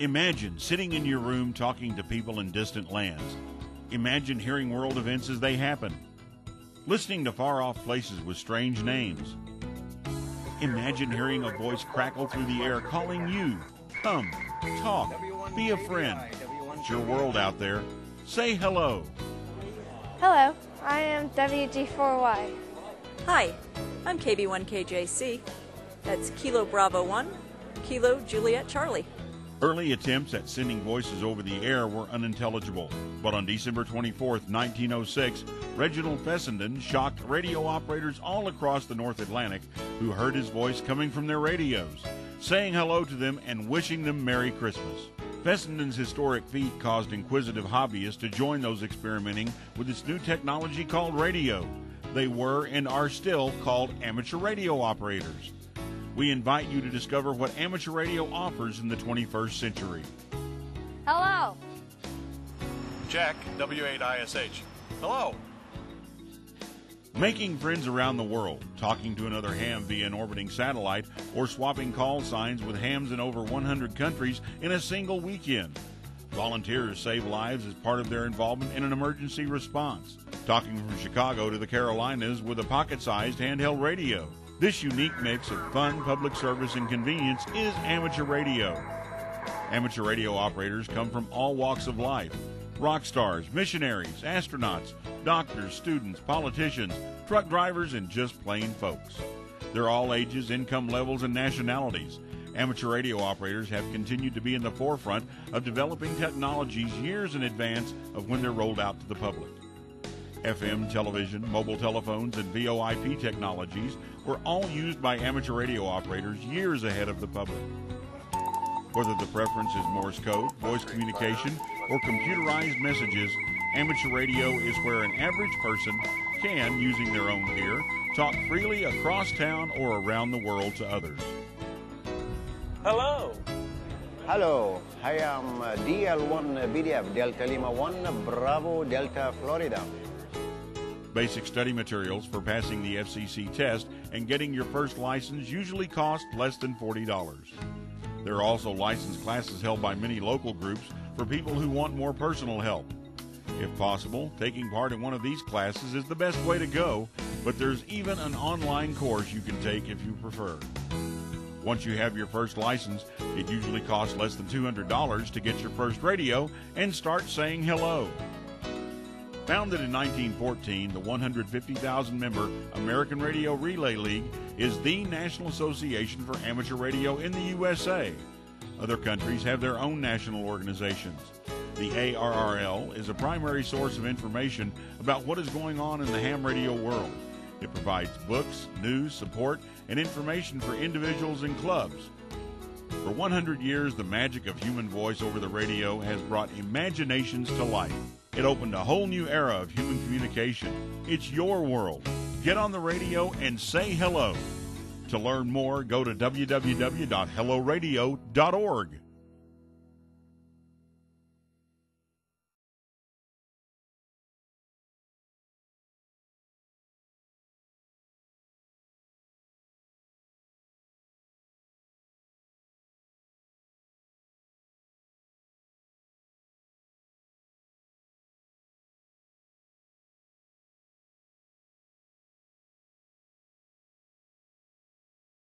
Imagine sitting in your room talking to people in distant lands. Imagine hearing world events as they happen. Listening to far-off places with strange names. Imagine hearing a voice crackle through the air calling you. Come, talk, be a friend. It's your world out there. Say hello. Hello, I am WG4Y. Hi, I'm KB1KJC. That's Kilo Bravo 1, Kilo Juliet Charlie. Early attempts at sending voices over the air were unintelligible, but on December 24th, 1906, Reginald Fessenden shocked radio operators all across the North Atlantic who heard his voice coming from their radios, saying hello to them and wishing them Merry Christmas. Fessenden's historic feat caused inquisitive hobbyists to join those experimenting with this new technology called radio. They were and are still called amateur radio operators. We invite you to discover what amateur radio offers in the 21st century. Hello. Jack, W8ISH. Hello. Making friends around the world, talking to another ham via an orbiting satellite, or swapping call signs with hams in over 100 countries in a single weekend. Volunteers save lives as part of their involvement in an emergency response. Talking from Chicago to the Carolinas with a pocket-sized handheld radio. This unique mix of fun, public service, and convenience is amateur radio. Amateur radio operators come from all walks of life. Rock stars, missionaries, astronauts, doctors, students, politicians, truck drivers, and just plain folks. They're all ages, income levels, and nationalities. Amateur radio operators have continued to be in the forefront of developing technologies years in advance of when they're rolled out to the public. FM, television, mobile telephones, and VoIP technologies were all used by amateur radio operators years ahead of the public. Whether the preference is Morse code, voice communication, or computerized messages, amateur radio is where an average person can, using their own gear, talk freely across town or around the world to others. Hello. Hello, I am DL1 BDF, Delta Lima 1, Bravo, Delta, Florida. Basic study materials for passing the FCC test and getting your first license usually cost less than $40. There are also licensed classes held by many local groups for people who want more personal help. If possible, taking part in one of these classes is the best way to go, but there's even an online course you can take if you prefer. Once you have your first license, it usually costs less than $200 to get your first radio and start saying hello. Founded in 1914, the 150,000-member American Radio Relay League is the national association for amateur radio in the USA. Other countries have their own national organizations. The ARRL is a primary source of information about what is going on in the ham radio world. It provides books, news, support, and information for individuals and clubs. For 100 years, the magic of human voice over the radio has brought imaginations to life. It opened a whole new era of human communication. It's your world. Get on the radio and say hello. To learn more, go to www.helloradio.org.